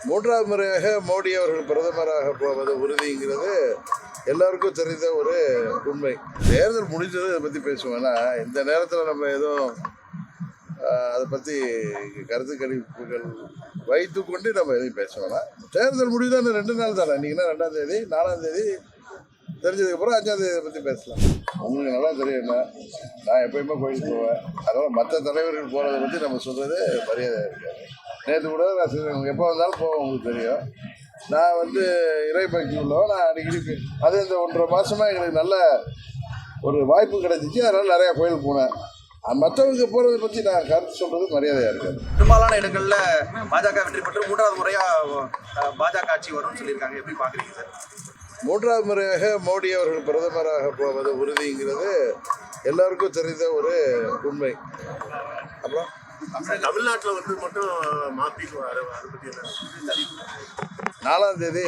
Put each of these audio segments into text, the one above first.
மூன்றாவது முறையாக மோடி அவர்கள் பிரதமராக போவது உறுதிங்கிறது எல்லாருக்கும் தெரிந்த ஒரு உண்மை. தேர்தல் முடிஞ்சது இதை பற்றி பேசுவேன்னா இந்த நேரத்தில் நம்ம எதுவும் அதை பற்றி கருத்து கணிப்புகள் வைத்துக்கொண்டு நம்ம எதையும் பேச வேணாம். தேர்தல் முடிவுதான் 2 நாள் தானே. இன்றைக்கினா 2ஆம் தேதி 4ஆம் தேதி தெரிஞ்சதுக்கப்புறம் 5ஆம் தேதியை பற்றி பேசலாம். உங்களுக்கு நல்லா தெரியும், நான் எப்பயுமே கோயிலுக்கு போவேன். அதனால் மற்ற தலைவர்கள் போகிறத பற்றி நம்ம சொல்கிறது மரியாதையாக இருக்காது. நேற்று கூட நான் எப்போ வந்தாலும் போவேன், உங்களுக்கு தெரியும். நான் இறை பக்தி உள்ளவன். நான் அடிக்கடி அது இந்த 1.5 மாதமாக எங்களுக்கு நல்ல ஒரு வாய்ப்பு கிடைச்சிச்சு. அதனால் நிறையா கோயிலுக்கு போனேன். மற்றவங்க போகிறத பற்றி நான் கருத்து சொல்கிறது மரியாதையாக இருக்காது. பெரும்பாலான இடங்களில் பாஜக வெற்றி பெற்று 3வது முறையாக பாஜக ஆட்சி வரும்னு சொல்லியிருக்காங்க. எப்படி பார்க்குறீங்க சார்? 3வது முறையாக மோடி அவர்கள் பிரதமராக போவது உறுதிங்கிறது எல்லாருக்கும் தெரிந்த ஒரு உண்மை. அப்புறம் தமிழ்நாட்டில் மட்டும் மாற்றி 4ஆம் தேதி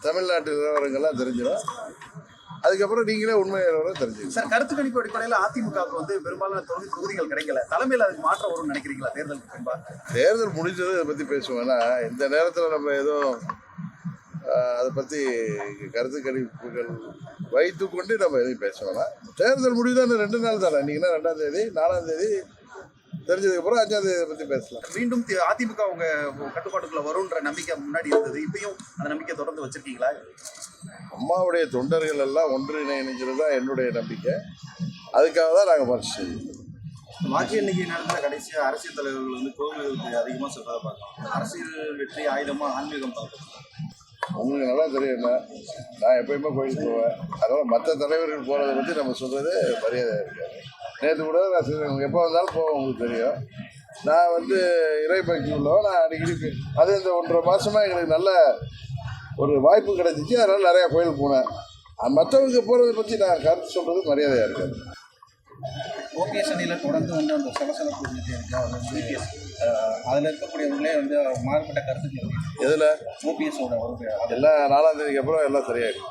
தமிழ்நாட்டு நிலவரங்கள்லாம் தெரிஞ்சிடும். அதுக்கப்புறம் நீங்களே உண்மை நிலவரம் தெரிஞ்சுக்கணும். சார், கருத்து கணிப்பு அடிப்படையில் அதிமுகவுக்கு பெரும்பாலான தொகுதிகள் கிடைக்கல. தலைமையில் அதுக்கு மாற்றம் வரும்னு நினைக்கிறீங்களா? தேர்தல் முடிஞ்சது இதை பற்றி பேசுவேன்னா இந்த நேரத்தில் நம்ம எதுவும் அதை பற்றி கருத்து கணிப்புகள் வைத்துக்கொண்டு நம்ம எதையும் பேச வேணாம். தேர்தல் முடிவு தான் 2 நாள் தானே. இன்றைக்கினா 2ஆம் தேதி 4ஆம் தேதி தெரிஞ்சதுக்கப்புறம் 5ஆம் தேதியை பற்றி பேசலாம். மீண்டும் அதிமுக உங்க கட்டுப்பாட்டுக்குள்ள வரும்ன்ற நம்பிக்கை முன்னாடி இருந்தது. இப்பயும் அந்த நம்பிக்கை தொடர்ந்து வச்சிருக்கீங்களா? அம்மாவுடைய தொண்டர்கள் எல்லாம் ஒன்றிணைங்கிறது தான் என்னுடைய நம்பிக்கை. அதுக்காக தான் நாங்கள் முயற்சி செய்வோம். வாக்கு எண்ணிக்கை நடந்த கடைசியாக அரசியல் தலைவர்கள் கோவில்களுக்கு அதிகமாக சொல்றதை பார்க்கலாம். அரசியல் வெற்றி ஆயுதமாக ஆன்மீகம் பார்க்கலாம். உங்களுக்கு நல்லா தெரியும், நான் எப்பயுமே கோயிலுக்கு போவேன். அதனால் மற்ற தலைவர்கள் போகிறத பற்றி நம்ம சொல்கிறது மரியாதையாக இருக்காது. நேற்று கூட நான் எப்போ வந்தாலும் போவேன், உங்களுக்கு தெரியும். நான் இறை பக்தி உள்ளவன். நான் அடிக்கடி அது இந்த 1.5 மாதமாக எங்களுக்கு நல்ல ஒரு வாய்ப்பு கிடைச்சிச்சு. அதனால் நிறையா கோயிலுக்கு போனேன். மற்றவங்க போகிறத பற்றி நான் கருத்து சொல்கிறது மரியாதையாக இருக்காது. ஓபிஎஸ் அணியில் தொடர்ந்து அந்த சலசலப்பு இருந்துகிட்டே இருக்கு. அதில் இருக்கக்கூடியவங்களே மாறுபட்ட கருத்துக்கள். எதில்? ஓபிஎஸோட எல்லாம் 4ஆம் தேதிக்கு அப்புறம் எல்லாம் சரியாயிடும்.